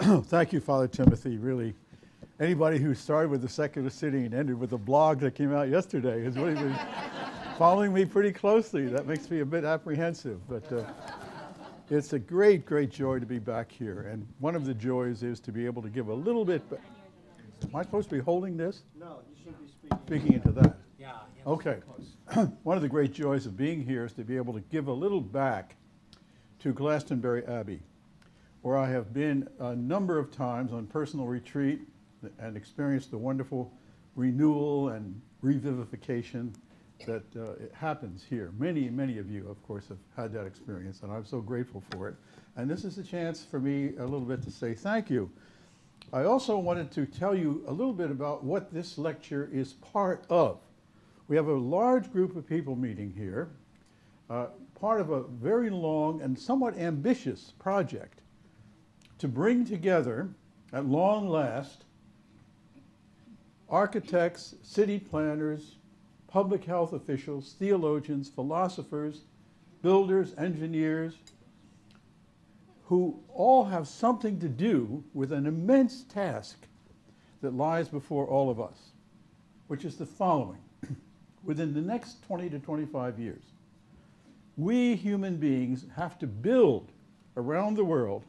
Thank you, Father Timothy. Really, anybody who started with the secular city and ended with a blog that came out yesterday has really been following me pretty closely. That makes me a bit apprehensive, but it's a great, great joy to be back here. And one of the joys is to be able to give a little bit. Am I supposed to be holding this? No, you should be speaking. Speaking into that. Yeah. Okay. One of the great joys of being here is to be able to give a little back to Glastonbury Abbey, where I have been a number of times on personal retreat and experienced the wonderful renewal and revivification that it happens here. Many, many of you, of course, have had that experience, and I'm so grateful for it. And this is a chance for me a little bit to say thank you. I also wanted to tell you a little bit about what this lecture is part of. We have a large group of people meeting here, part of a very long and somewhat ambitious project to bring together, at long last, architects, city planners, public health officials, theologians, philosophers, builders, engineers, who all have something to do with an immense task that lies before all of us, which is the following. Within the next 20 to 25 years, we human beings have to build around the world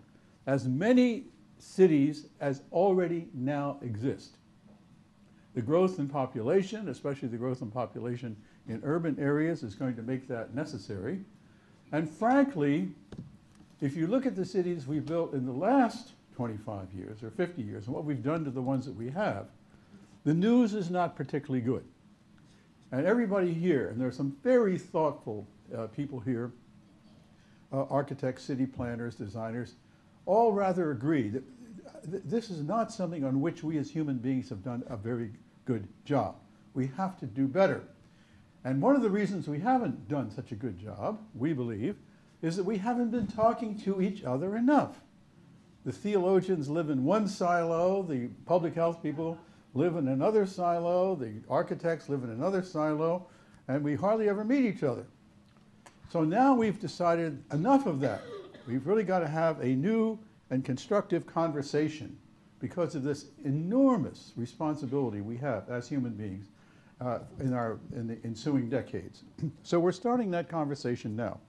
as many cities as already now exist. The growth in population, especially the growth in population in urban areas, is going to make that necessary. And frankly, if you look at the cities we've built in the last 25 years or 50 years and what we've done to the ones that we have, the news is not particularly good. And everybody here, and there are some very thoughtful people here, architects, city planners, designers, all rather agree that this is not something on which we as human beings have done a very good job. We have to do better. And one of the reasons we haven't done such a good job, we believe, is that we haven't been talking to each other enough. The theologians live in one silo, the public health people live in another silo, the architects live in another silo, and we hardly ever meet each other. So now we've decided enough of that. We've really got to have a new and constructive conversation because of this enormous responsibility we have as human beings in the ensuing decades. So we're starting that conversation now.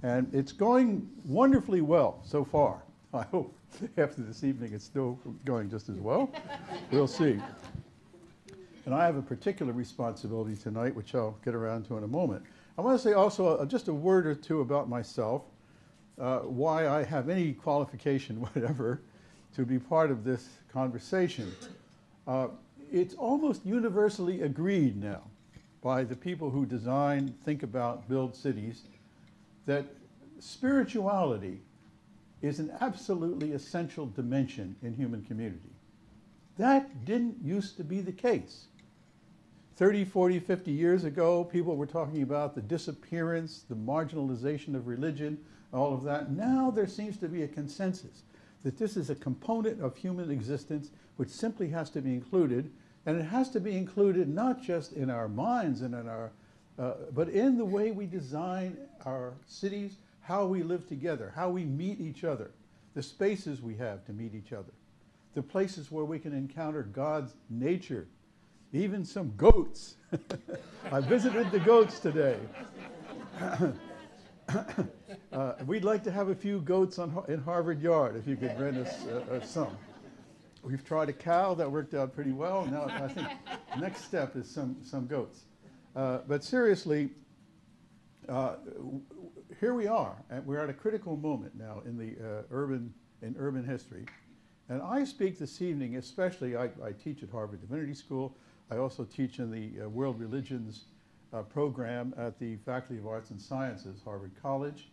And it's going wonderfully well so far. I hope after this evening it's still going just as well. We'll see. And I have a particular responsibility tonight, which I'll get around to in a moment. I want to say also just a word or two about myself, why I have any qualification, whatever, to be part of this conversation. It's almost universally agreed now by the people who design, think about, build cities, that spirituality is an absolutely essential dimension in human community. That didn't used to be the case. 30, 40, 50 years ago, people were talking about the disappearance, the marginalization of religion, all of that. Now there seems to be a consensus that this is a component of human existence which simply has to be included, and it has to be included not just in our minds and in our but in the way we design our cities, how we live together, how we meet each other, the spaces we have to meet each other, the places where we can encounter God's nature, even some goats. I visited the goats today. We'd like to have a few goats in Harvard Yard, if you could rent us some. We've tried a cow, that worked out pretty well. Now I think the next step is some goats. But seriously, here we are, and we're at a critical moment now in the urban history. And I speak this evening, especially, I teach at Harvard Divinity School. I also teach in the World Religions program at the Faculty of Arts and Sciences, Harvard College.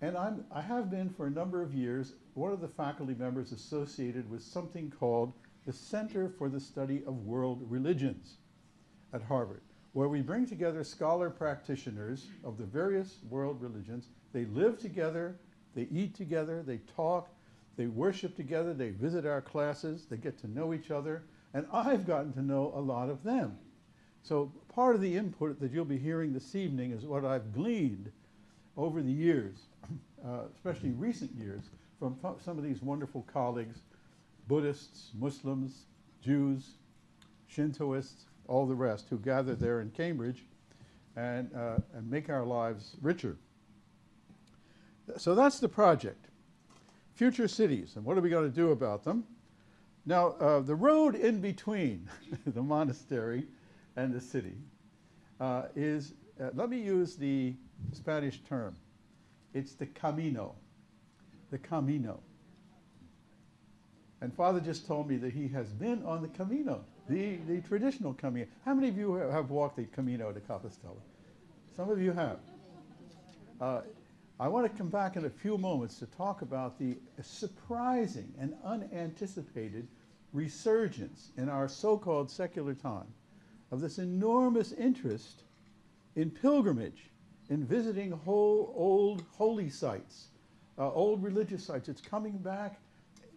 And I have been for a number of years one of the faculty members associated with something called the Center for the Study of World Religions at Harvard, where we bring together scholar practitioners of the various world religions. They live together, they eat together, they talk, they worship together, they visit our classes, they get to know each other, and I've gotten to know a lot of them. So part of the input that you'll be hearing this evening is what I've gleaned over the years especially recent years, from some of these wonderful colleagues, Buddhists, Muslims, Jews, Shintoists, all the rest, who gather there in Cambridge and make our lives richer. So that's the project. Future cities, and what are we going to do about them? Now, the road in between the monastery and the city is, let me use the Spanish term, it's the camino, the camino. And Father just told me that he has been on the camino, the traditional camino. How many of you have walked the camino to Compostela? Some of you have. I want to come back in a few moments to talk about the surprising and unanticipated resurgence in our so-called secular time of this enormous interest in pilgrimage, in visiting old holy sites, old religious sites. It's coming back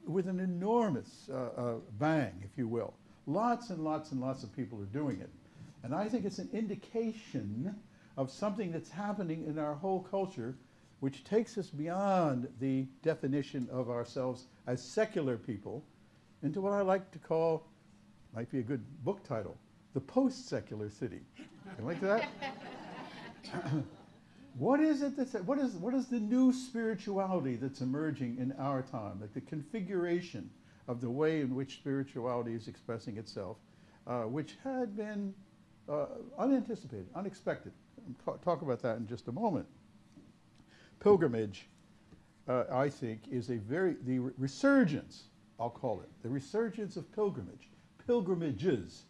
with an enormous bang, if you will. Lots and lots and lots of people are doing it. And I think it's an indication of something that's happening in our whole culture, which takes us beyond the definition of ourselves as secular people into what I like to call, might be a good book title, the post-secular city. You like that? What is it that's, what is the new spirituality that's emerging in our time, like the configuration of the way in which spirituality is expressing itself, which had been unanticipated, unexpected. Talk about that in just a moment. Pilgrimage, I think, is the resurgence, I'll call it, the resurgence of pilgrimages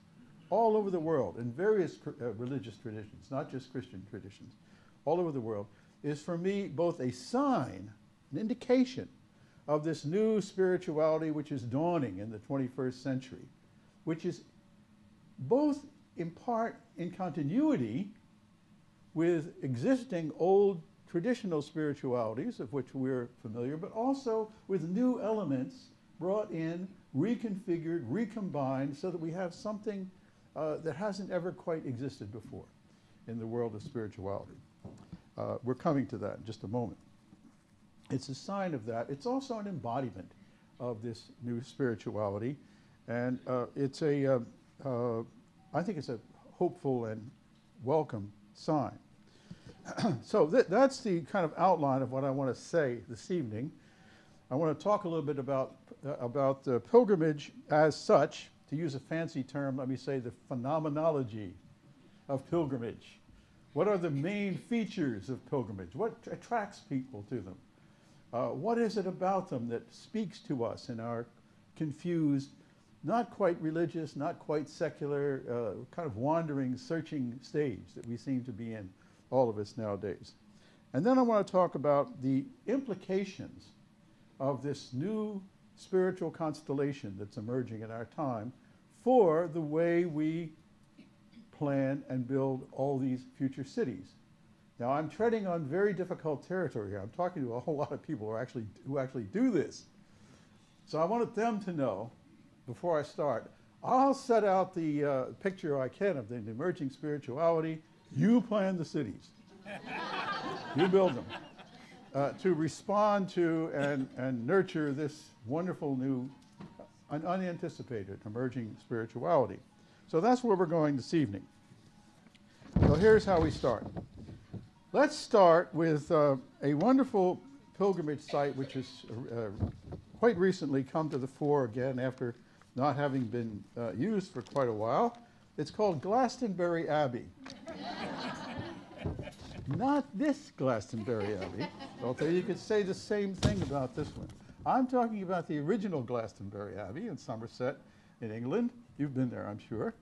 all over the world in various religious traditions, not just Christian traditions, all over the world, is for me both a sign, an indication of this new spirituality which is dawning in the 21st century, which is both in part in continuity with existing old traditional spiritualities of which we're familiar, but also with new elements brought in, reconfigured, recombined, so that we have something that hasn't ever quite existed before in the world of spirituality. We're coming to that in just a moment. It's a sign of that. It's also an embodiment of this new spirituality, and it's a, I think it's a hopeful and welcome sign. So that's the kind of outline of what I want to say this evening. I want to talk a little bit about the pilgrimage as such. To use a fancy term, let me say the phenomenology of pilgrimage. What are the main features of pilgrimage? What attracts people to them? What is it about them that speaks to us in our confused, not quite religious, not quite secular, kind of wandering, searching stage that we seem to be in, all of us nowadays? And then I want to talk about the implications of this new spiritual constellation that's emerging in our time for the way we plan and build all these future cities. Now, I'm treading on very difficult territory here. I'm talking to a whole lot of people who actually do this. So I wanted them to know, before I start, I'll set out the picture I can of the emerging spirituality. You plan the cities. You build them to respond to and nurture this wonderful new, unanticipated emerging spirituality. So that's where we're going this evening. So here's how we start. Let's start with a wonderful pilgrimage site which has quite recently come to the fore again after not having been used for quite a while. It's called Glastonbury Abbey. Not this Glastonbury Abbey, although you could say the same thing about this one. I'm talking about the original Glastonbury Abbey in Somerset in England. You've been there, I'm sure,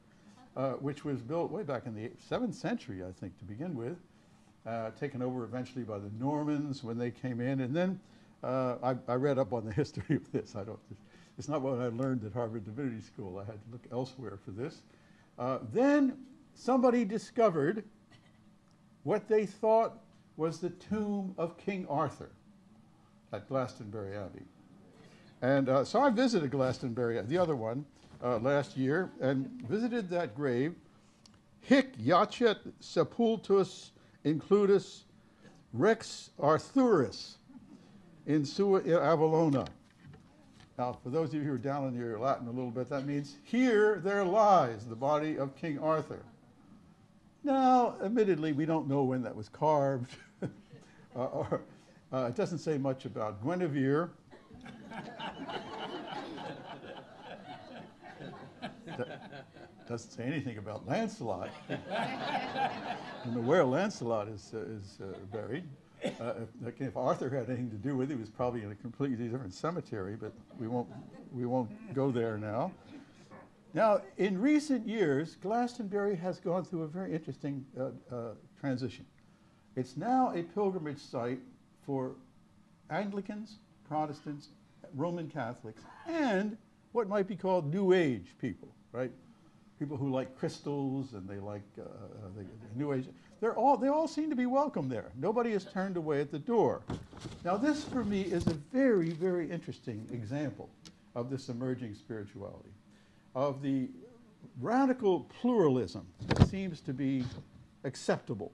which was built way back in the 7th century, I think, to begin with, taken over eventually by the Normans when they came in. And then I read up on the history of this. It's not what I learned at Harvard Divinity School. I had to look elsewhere for this. Then somebody discovered what they thought was the tomb of King Arthur at Glastonbury Abbey. And so I visited Glastonbury, the other one, last year, and visited that grave. Hic jacet sepultus includus Rex Arthurus. in sua Avalona. Now, for those of you who are down on your Latin a little bit, that means, here there lies the body of King Arthur. Now, admittedly, we don't know when that was carved. It doesn't say much about Guinevere. Doesn't say anything about Lancelot. I don't know where Lancelot is buried. If Arthur had anything to do with it, he was probably in a completely different cemetery, but we won't go there now. Now, in recent years, Glastonbury has gone through a very interesting transition. It's now a pilgrimage site for Anglicans, Protestants, Roman Catholics, and what might be called New Age people, right? People who like crystals and they like the New Age. They all seem to be welcome there. Nobody is turned away at the door. Now, this for me is a very, very interesting example of this emerging spirituality, of the radical pluralism that seems to be acceptable,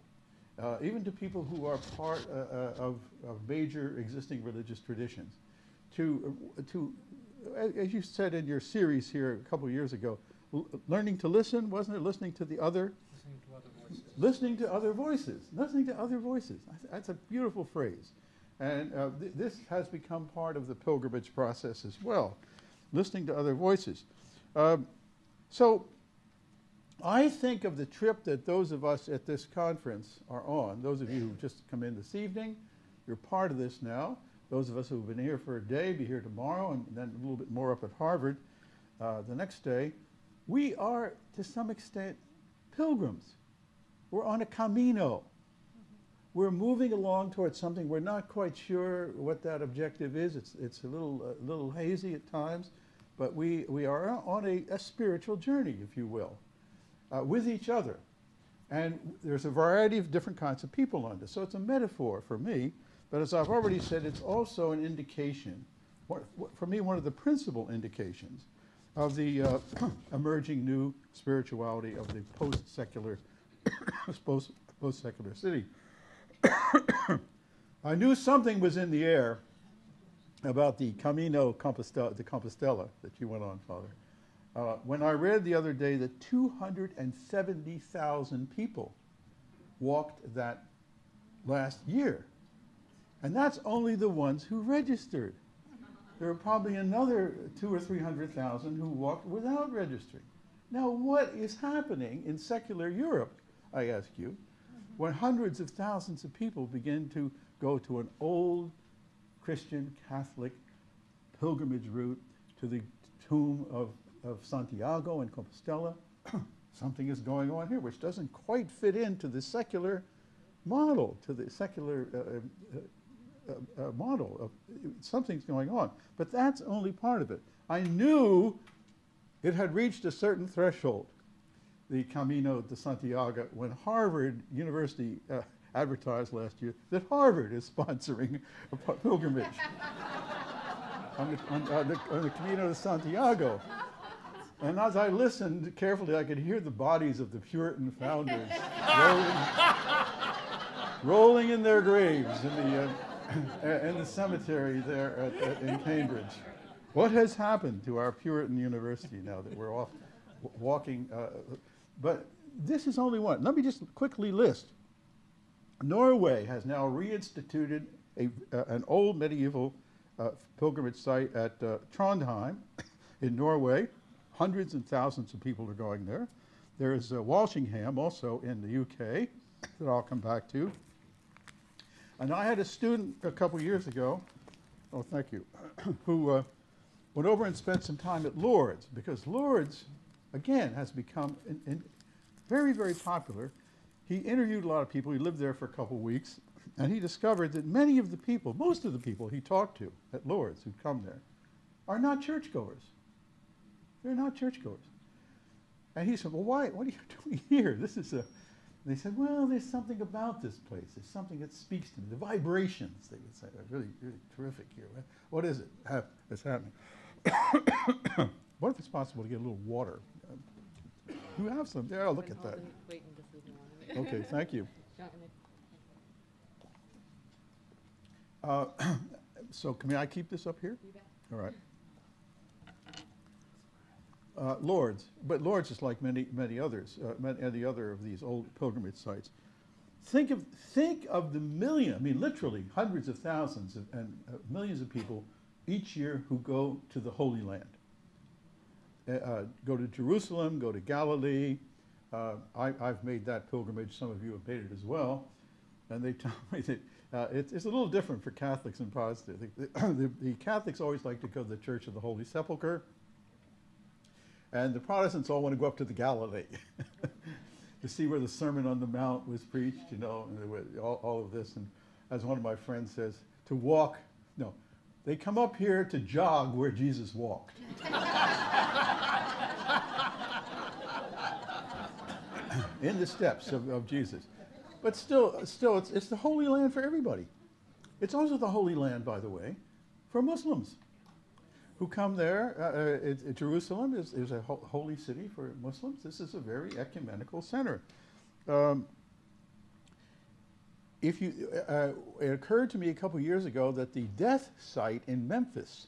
even to people who are part of major existing religious traditions. To, as you said in your series here a couple of years ago, learning to listen, wasn't it? Listening to the other? Listening to other voices. Listening to other voices. That's a beautiful phrase. And this has become part of the pilgrimage process as well, listening to other voices. So I think of the trip that those of us at this conference are on, those of you who've just come in this evening, you're part of this now. Those of us who've been here for a day, be here tomorrow, and then a little bit more up at Harvard the next day. We are, to some extent, pilgrims. We're on a camino. We're moving along towards something. We're not quite sure what that objective is. It's a little hazy at times, but we are on a spiritual journey, if you will, with each other. And there's a variety of different kinds of people on this. So it's a metaphor for me, but as I've already said, it's also an indication, for me, one of the principal indications of the emerging new spirituality of the post-secular post-secular city. I knew something was in the air about the Camino de Compostela that you went on, Father. When I read the other day that 270,000 people walked that last year. And that's only the ones who registered. There are probably another 200,000 or 300,000 who walked without registering. Now, what is happening in secular Europe, I ask you, when hundreds of thousands of people begin to go to an old Christian Catholic pilgrimage route to the tomb of Santiago and Compostela? Something is going on here which doesn't quite fit into the secular model, to the secular model of something's going on. But that's only part of it. I knew it had reached a certain threshold, the Camino de Santiago, when Harvard University advertised last year that Harvard is sponsoring a pilgrimage on the Camino de Santiago. And as I listened carefully, I could hear the bodies of the Puritan founders rolling in their graves in the cemetery there in Cambridge. What has happened to our Puritan university now that we're off walking? But this is only one. Let me just quickly list. Norway has now reinstituted an old medieval pilgrimage site at Trondheim in Norway. Hundreds and thousands of people are going there. There's Walsingham also in the UK that I'll come back to. And I had a student a couple years ago, oh, thank you, who went over and spent some time at Lourdes, because Lourdes, again, has become very, very popular. He interviewed a lot of people. He lived there for a couple weeks, and he discovered that many of the people, most of the people he talked to at Lourdes who'd come there, are not churchgoers. They're not churchgoers. And he said, well, why? What are you doing here? This is a... They said, well, there's something about this place. There's something that speaks to me. The vibrations, they would say, are really, really terrific here. What is it that's happening? What if it's possible to get a little water? You have some there. Look at that. Okay, thank you. So may I keep this up here? You bet. All right. Lourdes, but Lourdes is like many others, many other of these old pilgrimage sites. Think of the million, I mean literally hundreds of thousands and millions of people each year who go to the Holy Land. Go to Jerusalem, go to Galilee. I've made that pilgrimage. Some of you have made it as well. And they tell me that it's a little different for Catholics and Protestants. The Catholics always like to go to the Church of the Holy Sepulchre. And the Protestants all want to go up to the Galilee to see where the Sermon on the Mount was preached, you know, and all of this. And as one of my friends says, to walk, no, they come up here to jog where Jesus walked. In the steps of Jesus. But still, it's the Holy Land for everybody. It's also the Holy Land, by the way, for Muslims who come there. Jerusalem is a holy city for Muslims. This is a very ecumenical center. It occurred to me a couple years ago that the death site in Memphis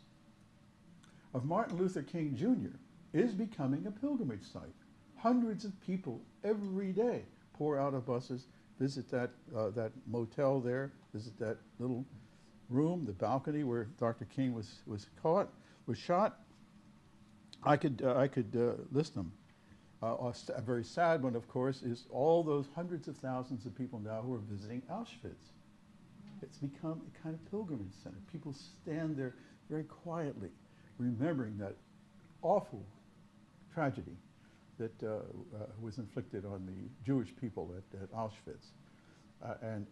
of Martin Luther King Jr. is becoming a pilgrimage site. Hundreds of people every day pour out of buses, visit that motel there, visit that little room, the balcony where Dr. King was shot. I could list them. A very sad one, of course, is all those hundreds of thousands of people now who are visiting Auschwitz. It's become a kind of pilgrimage center. People stand there very quietly, remembering that awful tragedy that was inflicted on the Jewish people at Auschwitz. And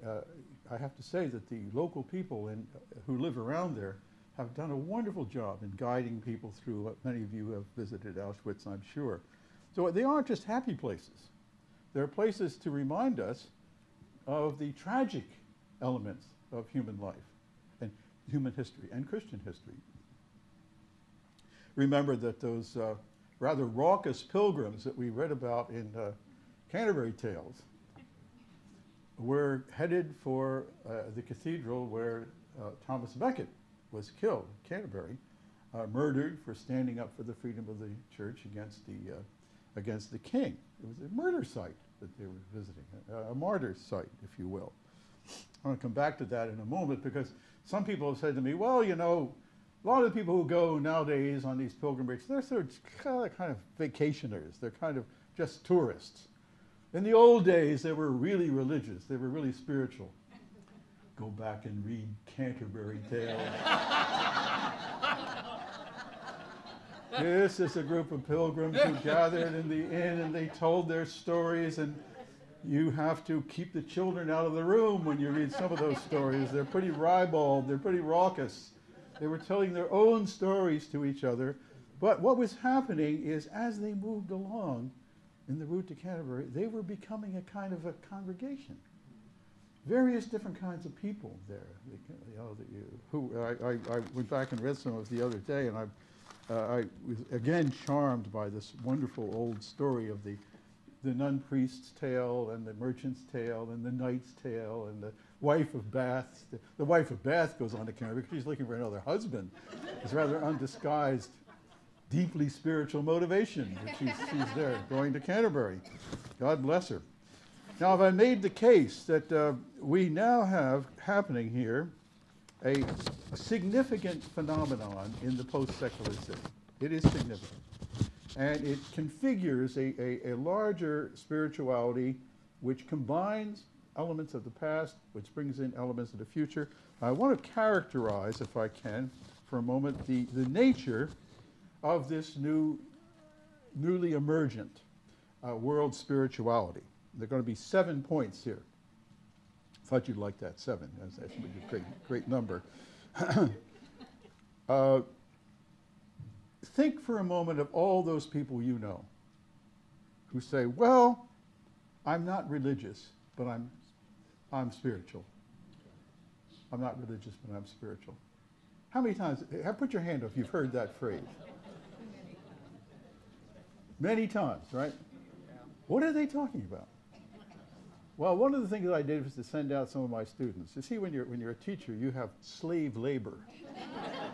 I have to say that the local people who live around there have done a wonderful job in guiding people through what many of you have visited Auschwitz, I'm sure. So they aren't just happy places. They're places to remind us of the tragic elements of human life and human history and Christian history. Remember that those rather raucous pilgrims that we read about in Canterbury Tales were headed for the cathedral where Thomas Becket was killed, Canterbury, murdered for standing up for the freedom of the church against the king. It was a murder site that they were visiting, a martyr site, if you will. I want to come back to that in a moment because some people have said to me, well, you know, a lot of the people who go nowadays on these pilgrimages, they're sort of kind of vacationers. They're kind of just tourists. In the old days, they were really religious. They were really spiritual. Go back and read Canterbury Tales. This is a group of pilgrims who gathered in the inn and they told their stories, and you have to keep the children out of the room when you read some of those stories. They're pretty ribald, they're pretty raucous. They were telling their own stories to each other. But what was happening is as they moved along in the route to Canterbury, they were becoming a kind of a congregation. Various different kinds of people there. I went back and read some of the other day, and I was again charmed by this wonderful old story of the nun priest's tale and the merchant's tale and the knight's tale and the wife of Bath. The wife of Bath goes on to Canterbury because she's looking for another husband. It's rather undisguised, deeply spiritual motivation that she's there going to Canterbury. God bless her. Now, have I made the case that we now have happening here a significant phenomenon in the post-secular city? It is significant. And it configures a larger spirituality which combines elements of the past, which brings in elements of the future. I want to characterize, if I can, for a moment, the nature of this newly emergent world spirituality. There are going to be 7 points here. Thought you'd like that, 7. That's a great number. Think for a moment of all those people you know who say, well, I'm not religious, but I'm spiritual. I'm not religious, but I'm spiritual. How many times, put your hand up if you've heard that phrase. Many times, right? What are they talking about? Well, one of the things that I did was to send out some of my students. You see, when you're a teacher, you have slave labor.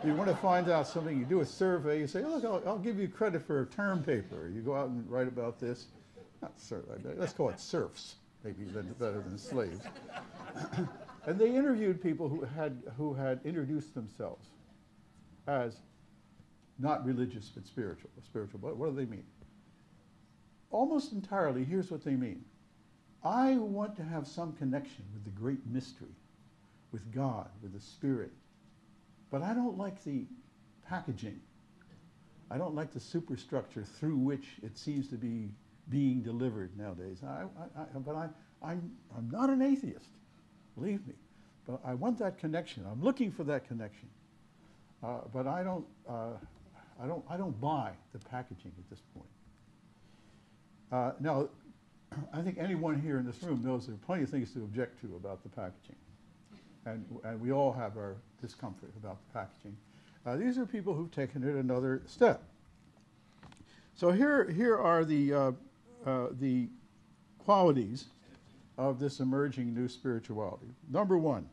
You want to find out something, you do a survey, you say, look, I'll give you credit for a term paper. You go out and write about this. Not let's call it serfs, maybe better than slaves. And they interviewed people who had introduced themselves as not religious but spiritual. But what do they mean? Almost entirely, here's what they mean. I want to have some connection with the great mystery, with God, with the Spirit. But I don't like the packaging. I don't like the superstructure through which it seems to be being delivered nowadays. I'm not an atheist, believe me. But I want that connection. I'm looking for that connection. But I don't buy the packaging at this point. Now, I think anyone here in this room knows there are plenty of things to object to about the packaging. And we all have our discomfort about the packaging. These are people who've taken it another step. So here are the qualities of this emerging new spirituality. Number one,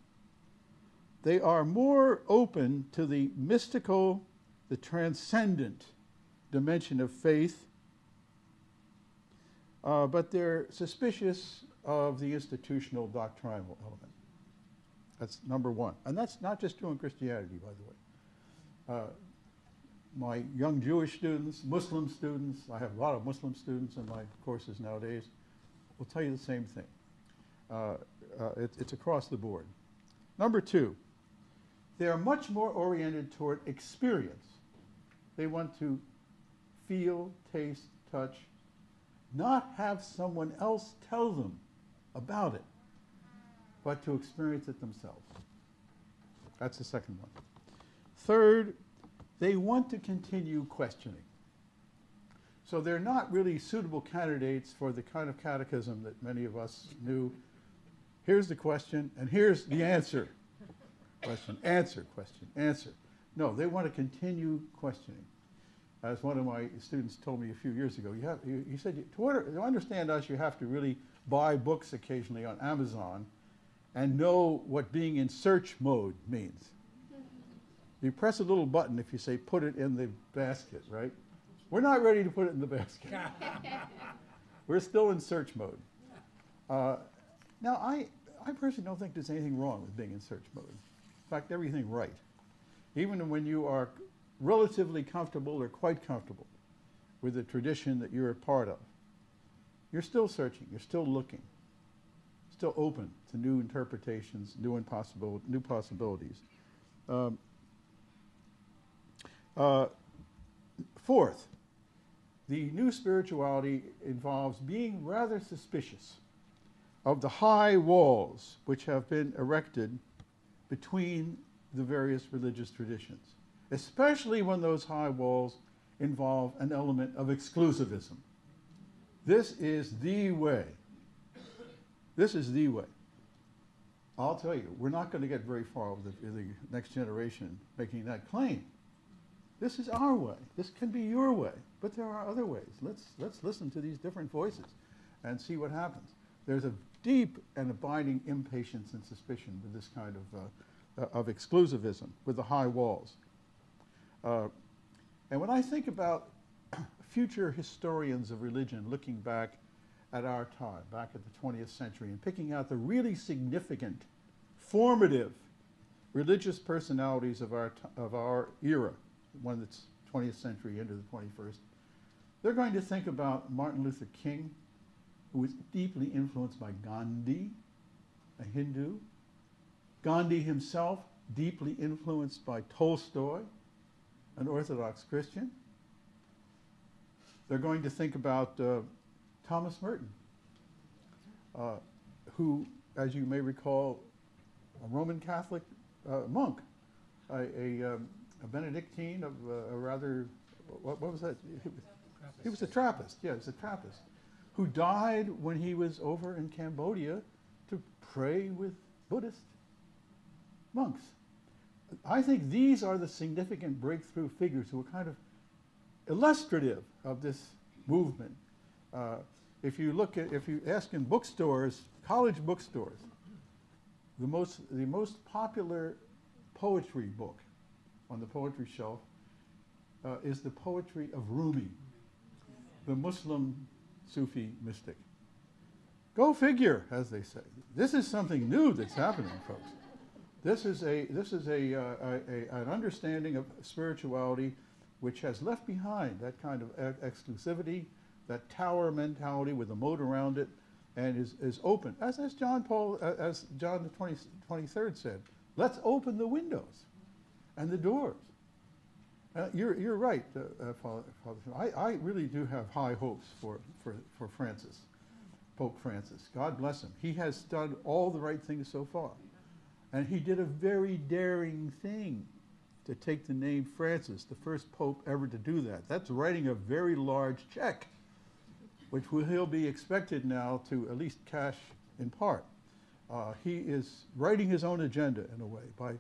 they are more open to the mystical, the transcendent dimension of faith, but they're suspicious of the institutional doctrinal element. That's number one. And that's not just true in Christianity, by the way. My young Jewish students, Muslim students, I have a lot of Muslim students in my courses nowadays, will tell you the same thing. It's across the board. Number two, they are much more oriented toward experience. They want to feel, taste, touch, not have someone else tell them about it, but to experience it themselves. That's the second one. Third, they want to continue questioning. So they're not really suitable candidates for the kind of catechism that many of us knew. Here's the question, and here's the answer. Question, answer, question, answer. No, they want to continue questioning. As one of my students told me a few years ago, he said, to understand us, you have to really buy books occasionally on Amazon and know what being in search mode means. You press a little button if you say, put it in the basket, right? We're not ready to put it in the basket. We're still in search mode. Now, I personally don't think there's anything wrong with being in search mode. In fact, everything right. Even when you are relatively comfortable or quite comfortable with the tradition that you're a part of, you're still searching, you're still looking, still open to new interpretations, new possibilities. Fourth, the new spirituality involves being rather suspicious of the high walls which have been erected between the various religious traditions, especially when those high walls involve an element of exclusivism. This is the way. This is the way. I'll tell you, we're not going to get very far with the next generation making that claim. This is our way. This can be your way. But there are other ways. Let's listen to these different voices and see what happens. There's a deep and abiding impatience and suspicion with this kind of exclusivism, with the high walls. And when I think about future historians of religion looking back at our time, back at the 20th century, and picking out the really significant, formative religious personalities of our era, one that's 20th century into the 21st, they're going to think about Martin Luther King, who was deeply influenced by Gandhi, a Hindu. Gandhi himself, deeply influenced by Tolstoy, an Orthodox Christian. They're going to think about Thomas Merton, who, as you may recall, a Roman Catholic monk, a Benedictine of a rather, what was that? He was a Trappist, yeah, he was a Trappist, who died when he was over in Cambodia to pray with Buddhist monks. I think these are the significant breakthrough figures who are kind of illustrative of this movement. if you ask in bookstores, college bookstores, the most popular poetry book on the poetry shelf is the poetry of Rumi, the Muslim Sufi mystic. Go figure, as they say. This is something new that's happening, folks. This is an understanding of spirituality which has left behind that kind of exclusivity, that tower mentality with a moat around it, and is open. As John the 23rd said, let's open the windows and the doors. You're right, Father. I really do have high hopes for Francis, Pope Francis. God bless him. He has done all the right things so far. And he did a very daring thing to take the name Francis, the first pope ever to do that. That's writing a very large check, which he'll be expected now to at least cash in part. He is writing his own agenda in a way by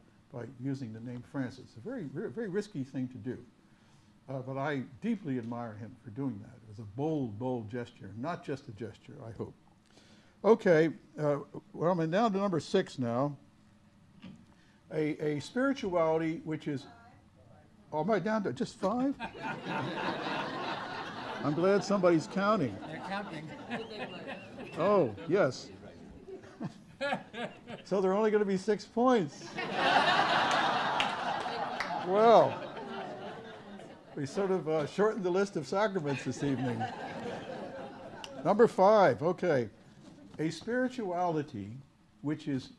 using the name Francis. A very, very, very risky thing to do. But I deeply admire him for doing that. It was a bold, bold gesture, not just a gesture, I hope. Okay, well, I'm down to number 6 now. A spirituality which is, oh, am I down to just 5? I'm glad somebody's counting. They're counting. Oh, yes. So there are only going to be 6 points. Well, we sort of shortened the list of sacraments this evening. Number 5, okay. A spirituality which is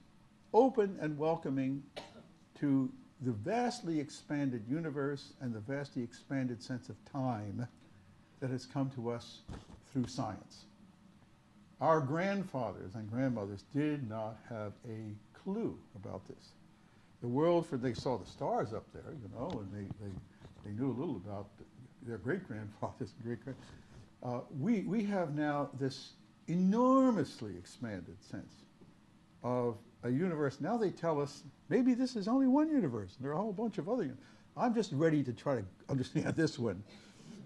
open and welcoming to the vastly expanded universe and the vastly expanded sense of time that has come to us through science. Our grandfathers and grandmothers did not have a clue about this. The world, they saw the stars up there, you know, and they knew a little about their great-grandfathers and great-grand. We have now this enormously expanded sense of a universe. Now they tell us maybe this is only one universe. There are a whole bunch of other. I'm just ready to try to understand this one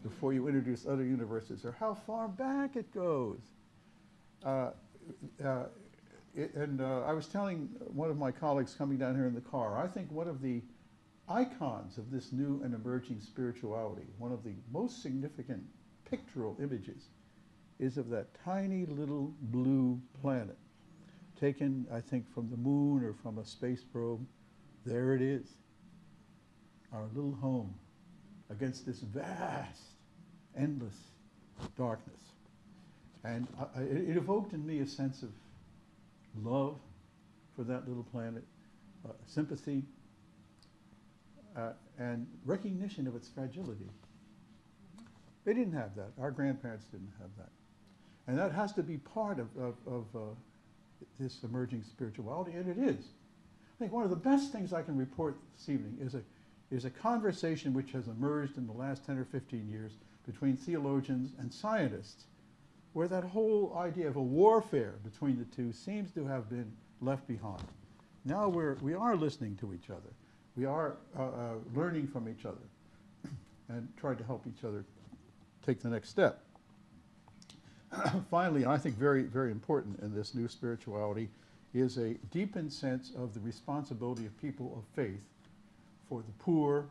before you introduce other universes or how far back it goes. I was telling one of my colleagues coming down here in the car, I think one of the icons of this new and emerging spirituality, one of the most significant pictorial images, is of that tiny little blue planet, taken, I think, from the moon or from a space probe. There it is, our little home against this vast, endless darkness. And it evoked in me a sense of love for that little planet, sympathy, and recognition of its fragility. They didn't have that. Our grandparents didn't have that. And that has to be part of this emerging spirituality, and it is. I think one of the best things I can report this evening is a conversation which has emerged in the last 10 or 15 years between theologians and scientists, where that whole idea of a warfare between the two seems to have been left behind. Now we are listening to each other. We are learning from each other and trying to help each other take the next step. Finally, I think very, very important in this new spirituality is a deepened sense of the responsibility of people of faith for the poor,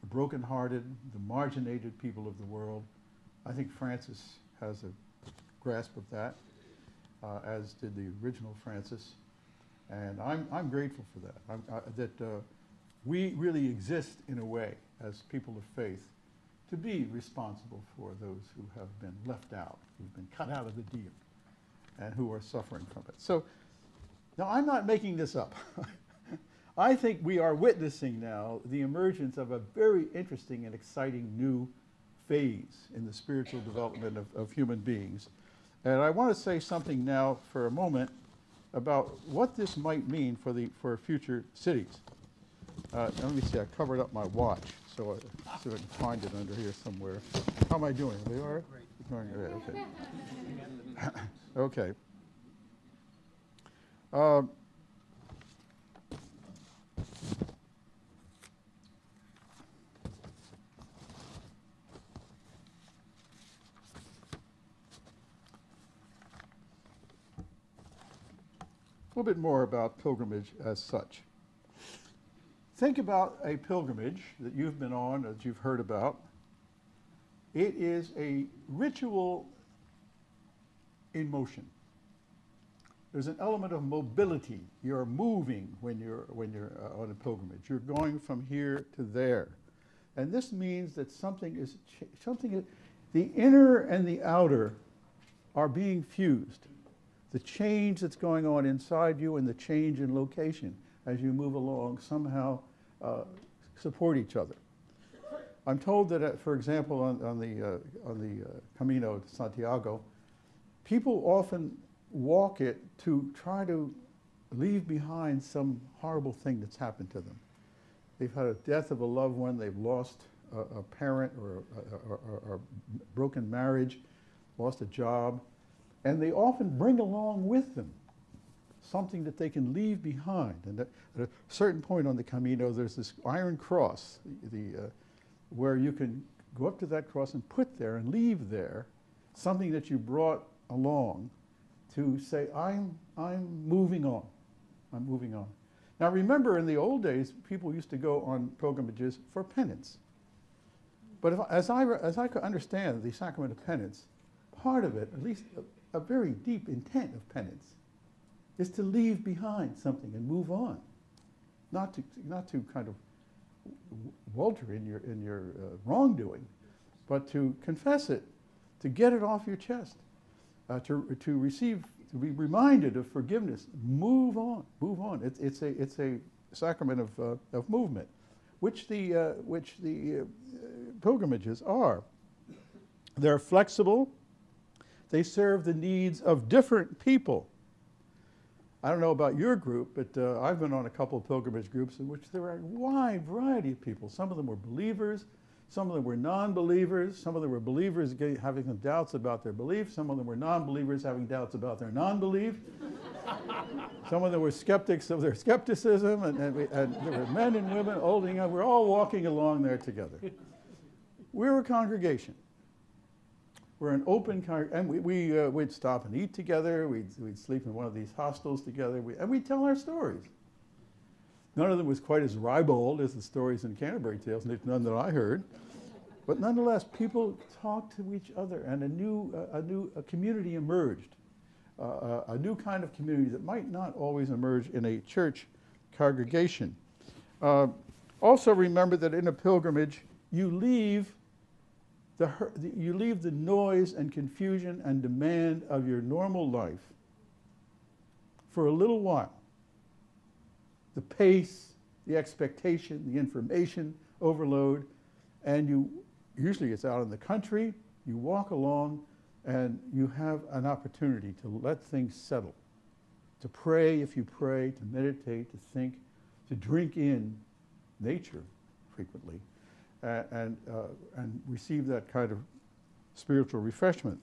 the brokenhearted, the marginated people of the world. I think Francis has a grasp of that, as did the original Francis. And I'm grateful for that, that we really exist in a way as people of faith to be responsible for those who have been left out, who've been cut out of the deal, and who are suffering from it. So, now I'm not making this up. I think we are witnessing now the emergence of a very interesting and exciting new phase in the spiritual development of human beings. And I want to say something now for a moment about what this might mean for future cities. Let me see, I covered up my watch, so I can find it under here somewhere. How am I doing? Are they all right? Great, okay. Okay. little bit more about pilgrimage as such. Think about a pilgrimage that you've been on, that you've heard about. It is a ritual in motion. There's an element of mobility. You're moving when you're on a pilgrimage. You're going from here to there. And this means that the inner and the outer are being fused. The change that's going on inside you and the change in location as you move along somehow support each other. I'm told that, for example, on the Camino to Santiago, people often walk it to try to leave behind some horrible thing that's happened to them. They've had a death of a loved one, they've lost a parent or broken marriage, lost a job, and they often bring along with them something that they can leave behind. And at a certain point on the Camino, there's this iron cross, where you can go up to that cross and put there and leave there something that you brought along to say, I'm moving on. I'm moving on. Now remember, in the old days, people used to go on pilgrimages for penance. But as I could understand the sacrament of penance, part of it, at least a very deep intent of penance, is to leave behind something and move on, not to kind of welter in your wrongdoing, but to confess it, to get it off your chest, to be reminded of forgiveness. Move on, move on. It's a sacrament of movement, which the pilgrimages are. They're flexible. They serve the needs of different people. I don't know about your group, but I've been on a couple of pilgrimage groups in which there were a wide variety of people. Some of them were believers, some of them were non-believers, some of them were believers having some doubts about their belief, some of them were non-believers having doubts about their non-belief. Some of them were skeptics of their skepticism, and there were men and women, old and young. We're all walking along there together. We're a congregation. We're an open congregation, and we'd stop and eat together. We'd sleep in one of these hostels together, and we'd tell our stories. None of them was quite as ribald as the stories in Canterbury Tales, none that I heard. But nonetheless, people talked to each other, and a new community emerged, a new kind of community that might not always emerge in a church congregation. Also remember that in a pilgrimage, you leave the noise and confusion and demand of your normal life for a little while. The pace, the expectation, the information overload, and usually it's out in the country, you walk along and you have an opportunity to let things settle, to pray if you pray, to meditate, to think, to drink in nature frequently, and receive that kind of spiritual refreshment,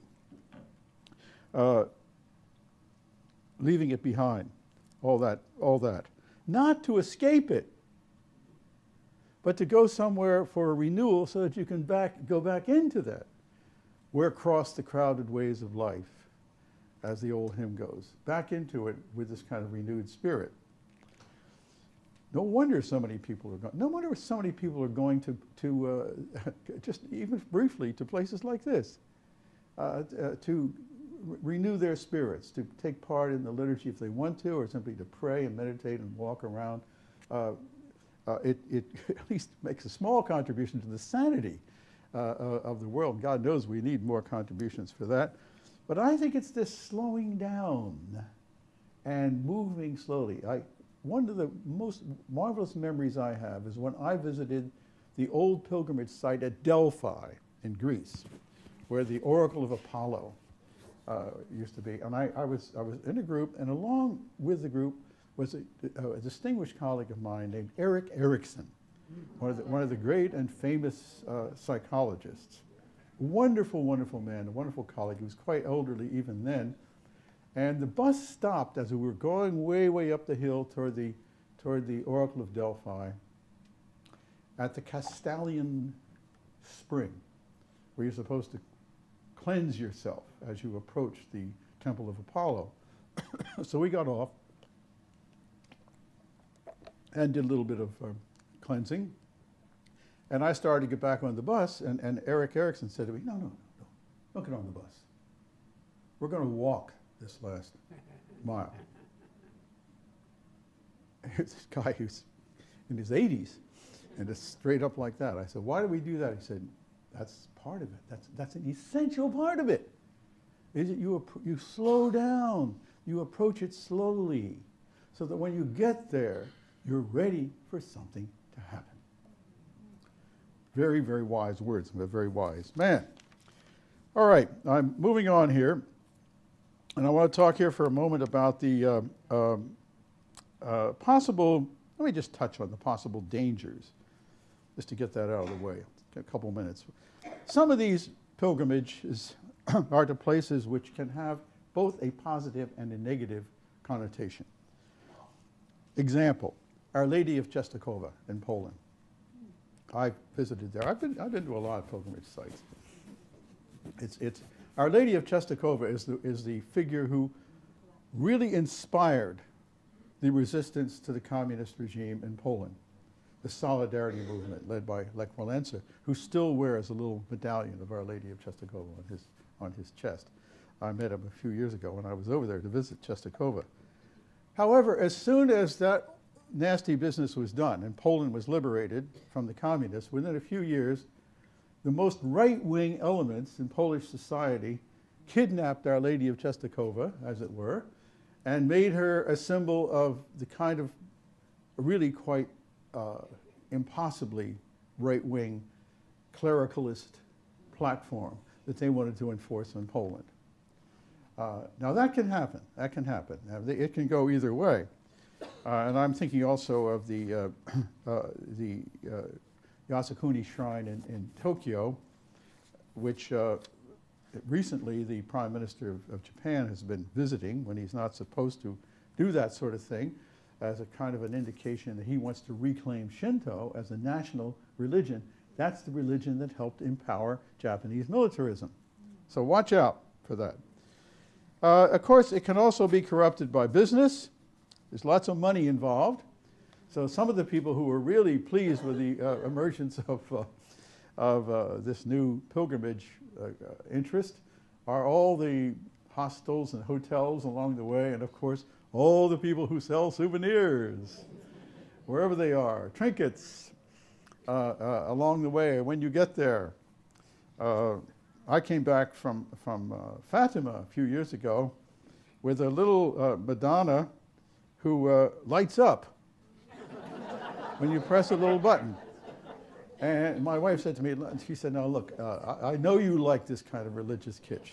leaving it behind, all that. Not to escape it, but to go somewhere for a renewal so that you can go back into that. Where cross the crowded ways of life, as the old hymn goes, back into it with this kind of renewed spirit. No wonder so many people are going. No wonder so many people are going to just even briefly to places like this, to renew their spirits, to take part in the liturgy if they want to, or simply to pray and meditate and walk around. It at least makes a small contribution to the sanity of the world. God knows we need more contributions for that. But I think it's this slowing down and moving slowly. One of the most marvelous memories I have is when I visited the old pilgrimage site at Delphi in Greece, where the Oracle of Apollo used to be. And I was in a group, and along with the group was a distinguished colleague of mine named Erik Erikson, one of the great and famous psychologists. Wonderful, wonderful man, a wonderful colleague. He was quite elderly even then. And the bus stopped as we were going way, way up the hill toward the Oracle of Delphi at the Castalian Spring, where you're supposed to cleanse yourself as you approach the Temple of Apollo. So we got off, and did a little bit of cleansing. And I started to get back on the bus, and Eric Erickson said to me, no, don't get on the bus. We're going to walk this last mile. Here's this guy who's in his 80s, and it's straight up like that. I said, why do we do that? He said, that's part of it. That's an essential part of it. Is it you slow down, you approach it slowly, so that when you get there, you're ready for something to happen. Very, very wise words. I'm a very wise man. All right, I'm moving on here, and I want to talk here for a moment about the possible, let me just touch on the possible dangers, just to get that out of the way, a couple minutes. Some of these pilgrimages are to places which can have both a positive and a negative connotation. Example, Our Lady of Częstochowa in Poland. I visited there. I've been to a lot of pilgrimage sites. It's Our Lady of Częstochowa is the figure who really inspired the resistance to the communist regime in Poland, the Solidarity movement led by Lech Walesa, who still wears a little medallion of Our Lady of Częstochowa on his chest. I met him a few years ago when I was over there to visit Częstochowa. However, as soon as that nasty business was done and Poland was liberated from the communists, within a few years, the most right-wing elements in Polish society kidnapped Our Lady of Częstochowa, as it were, and made her a symbol of the kind of really quite impossibly right-wing clericalist platform that they wanted to enforce in Poland. Now that can happen. That can happen. It can go either way. And I'm thinking also of the Yasukuni Shrine in Tokyo, which recently the Prime Minister of Japan has been visiting when he's not supposed to do that sort of thing, as a kind of an indication that he wants to reclaim Shinto as a national religion. That's the religion that helped empower Japanese militarism. So watch out for that. Of course, it can also be corrupted by business. There's lots of money involved. So some of the people who were really pleased with the emergence of this new pilgrimage interest are all the hostels and hotels along the way, and of course, all the people who sell souvenirs, wherever they are, trinkets along the way when you get there. I came back from Fatima a few years ago with a little Madonna who lights up when you press a little button. And my wife said to me, she said, now look, I know you like this kind of religious kitsch.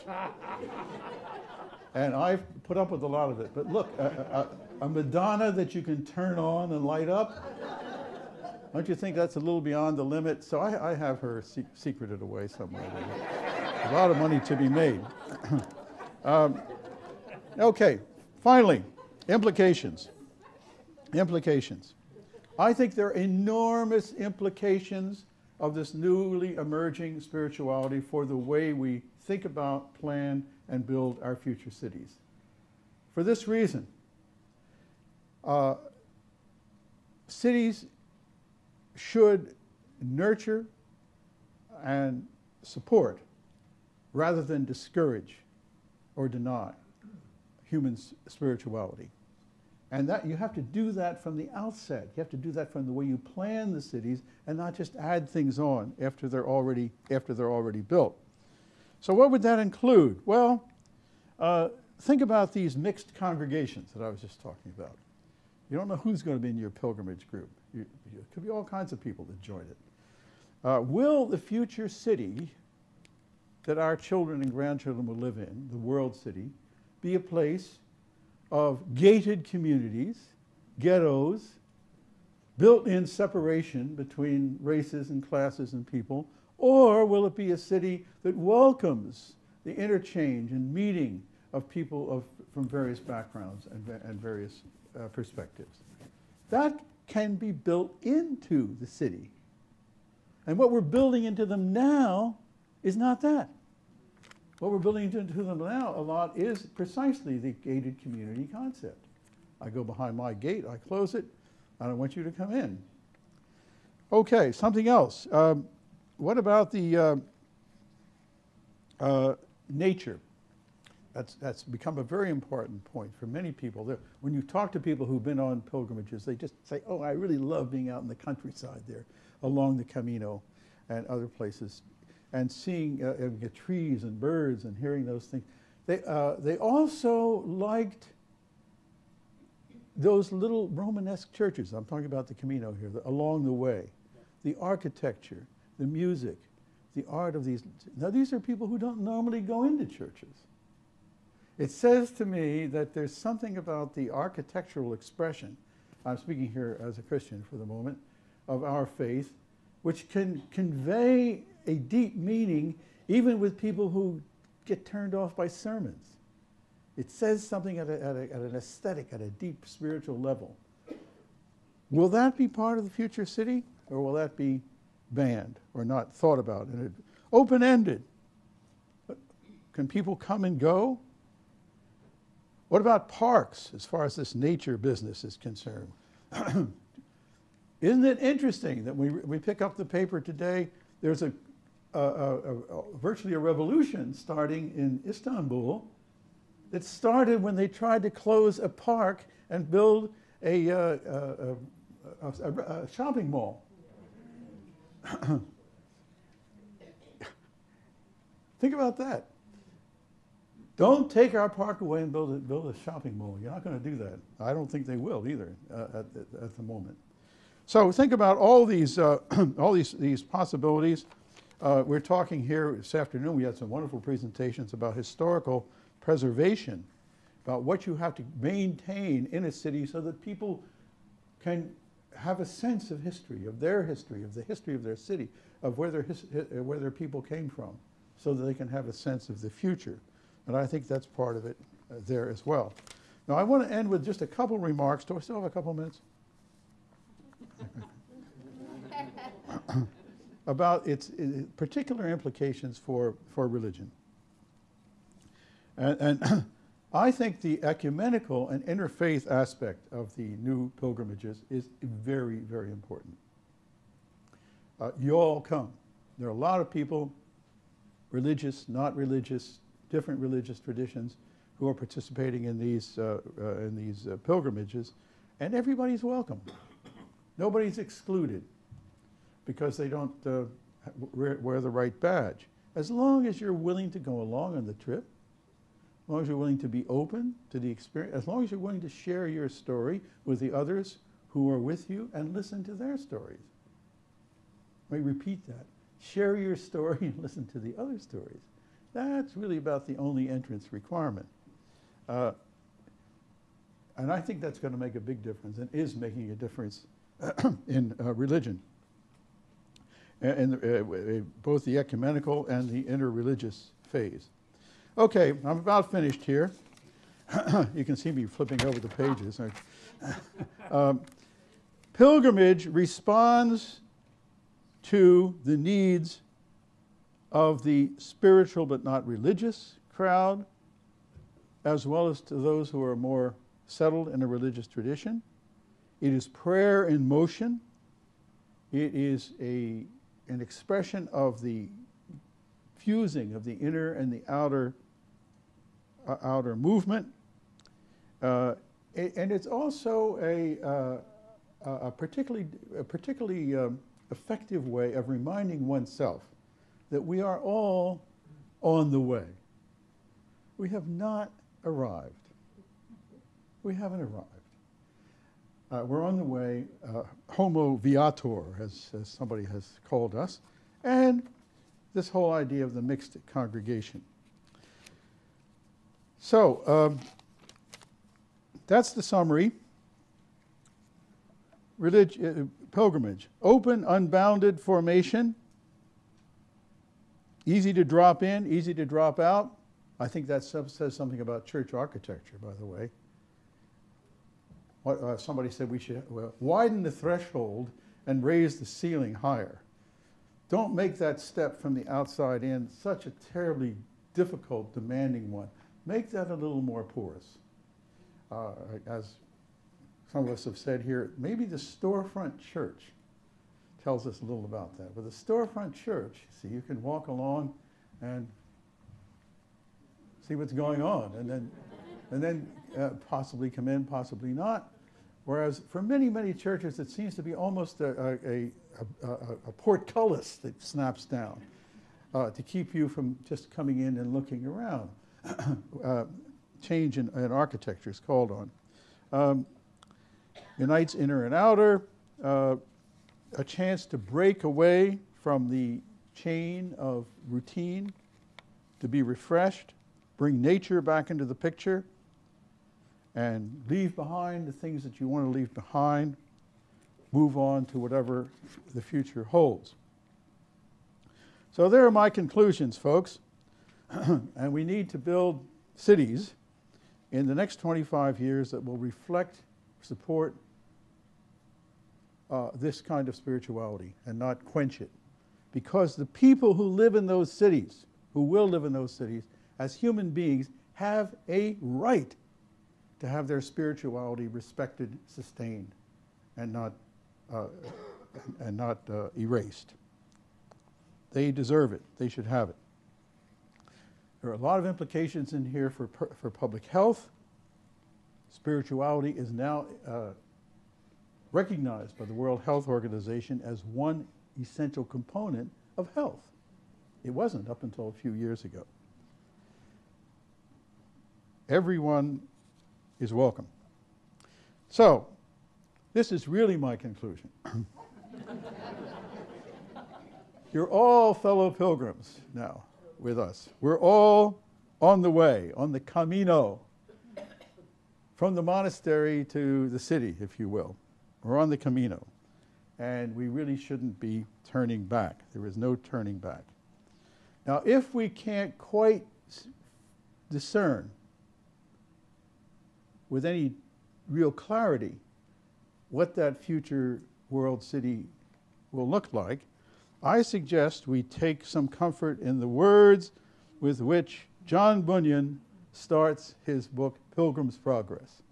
And I've put up with a lot of it. But look, a Madonna that you can turn on and light up, don't you think that's a little beyond the limit? So I have her secreted away somewhere. A lot of money to be made. Okay, finally, implications. Implications. I think there are enormous implications of this newly emerging spirituality for the way we think about, plan, and build our future cities. For this reason, cities should nurture and support rather than discourage or deny human spirituality. And that you have to do that from the outset. You have to do that from the way you plan the cities and not just add things on after they're already built. So what would that include? Well, think about these mixed congregations that I was just talking about. You don't know who's going to be in your pilgrimage group. It could be all kinds of people that join it. Will the future city that our children and grandchildren will live in, the world city, be a place of gated communities, ghettos, built-in separation between races and classes and people, or will it be a city that welcomes the interchange and meeting of people from various backgrounds and various perspectives? That can be built into the city. And what we're building into them now is not that. What we're building into them now a lot is precisely the gated community concept. I go behind my gate, I close it, I don't want you to come in. Okay, something else. What about the nature? That's become a very important point for many people. When you talk to people who've been on pilgrimages, they just say, oh, I really love being out in the countryside there, along the Camino and other places, and seeing trees and birds and hearing those things. They also liked those little Romanesque churches. I'm talking about the Camino here, along the way. The architecture, the music, the art of these. Now, these are people who don't normally go into churches. It says to me that there's something about the architectural expression, I'm speaking here as a Christian for the moment, of our faith, which can convey a deep meaning even with people who get turned off by sermons. It says something at an aesthetic, at a deep spiritual level. Will that be part of the future city, or will that be banned or not thought about? And open-ended. Can people come and go? What about parks, as far as this nature business is concerned? Isn't it interesting that we pick up the paper today, there's virtually a revolution starting in Istanbul that started when they tried to close a park and build a shopping mall. Think about that. Don't take our park away and build a shopping mall. You're not going to do that. I don't think they will either at the moment. So think about all these possibilities. We're talking here this afternoon. We had some wonderful presentations about historical preservation, about what you have to maintain in a city so that people can have a sense of history, of the history of their city, of where their people came from, so that they can have a sense of the future. And I think that's part of it there as well. Now, I want to end with just a couple remarks. Do I still have a couple minutes? About its particular implications for religion. And I think the ecumenical and interfaith aspect of the new pilgrimages is very, very important. You all come. There are a lot of people, religious, not religious, different religious traditions, who are participating in these pilgrimages, and everybody's welcome. Nobody's excluded because they don't wear the right badge. As long as you're willing to go along on the trip, as long as you're willing to be open to the experience, as long as you're willing to share your story with the others who are with you and listen to their stories. Let me repeat that. Share your story and listen to the other stories. That's really about the only entrance requirement. And I think that's going to make a big difference, and is making a difference in religion, in both the ecumenical and the interreligious phase. Okay, I'm about finished here. You can see me flipping over the pages. Pilgrimage responds to the needs of the spiritual but not religious crowd, as well as to those who are more settled in a religious tradition. It is prayer in motion. It is an expression of the fusing of the inner and the outer movement. And it's also a particularly effective way of reminding oneself that we are all on the way. We have not arrived. We haven't arrived. We're on the way, homo viator, as somebody has called us, and this whole idea of the mixed congregation. So that's the summary. Pilgrimage, open, unbounded formation, easy to drop in, easy to drop out. I think that says something about church architecture, by the way. Somebody said we should widen the threshold and raise the ceiling higher. Don't make that step from the outside in such a terribly difficult, demanding one. Make that a little more porous. As some of us have said here, maybe the storefront church tells us a little about that. But the storefront church, see, you can walk along and see what's going on, and then possibly come in, possibly not. Whereas for many, many churches, it seems to be almost a portcullis that snaps down to keep you from just coming in and looking around. Change in architecture is called on. Unites inner and outer, a chance to break away from the chain of routine, to be refreshed, bring nature back into the picture, and leave behind the things that you want to leave behind, move on to whatever the future holds. So there are my conclusions, folks. And we need to build cities in the next 25 years that will reflect, support this kind of spirituality and not quench it. Because the people who live in those cities, who will live in those cities, as human beings, have a right to have their spirituality respected, sustained, and not erased. They deserve it. They should have it. There are a lot of implications in here for public health. Spirituality is now recognized by the World Health Organization as one essential component of health. It wasn't up until a few years ago. Everyone is welcome. So, this is really my conclusion. You're all fellow pilgrims now with us. We're all on the way, on the Camino, from the monastery to the city, if you will. We're on the Camino, and we really shouldn't be turning back. There is no turning back. Now, if we can't quite discern with any real clarity what that future world city will look like, I suggest we take some comfort in the words with which John Bunyan starts his book, Pilgrim's Progress.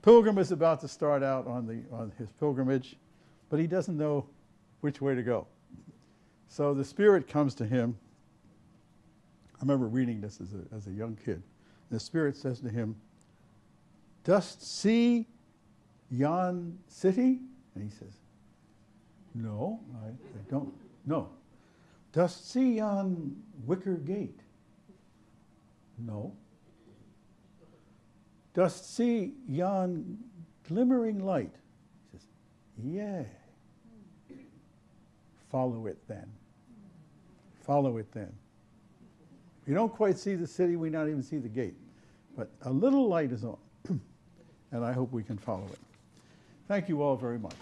Pilgrim is about to start out on his pilgrimage, but he doesn't know which way to go. So the Spirit comes to him. I remember reading this as a young kid. The Spirit says to him, "Dost see yon city?" And he says, "No, I don't know." "Dost see yon wicker gate?" "No." "Dost see yon glimmering light?" He says, "Yea." "Follow it then. Follow it then." We don't quite see the city, we not even see the gate, but a little light is on, and I hope we can follow it. Thank you all very much.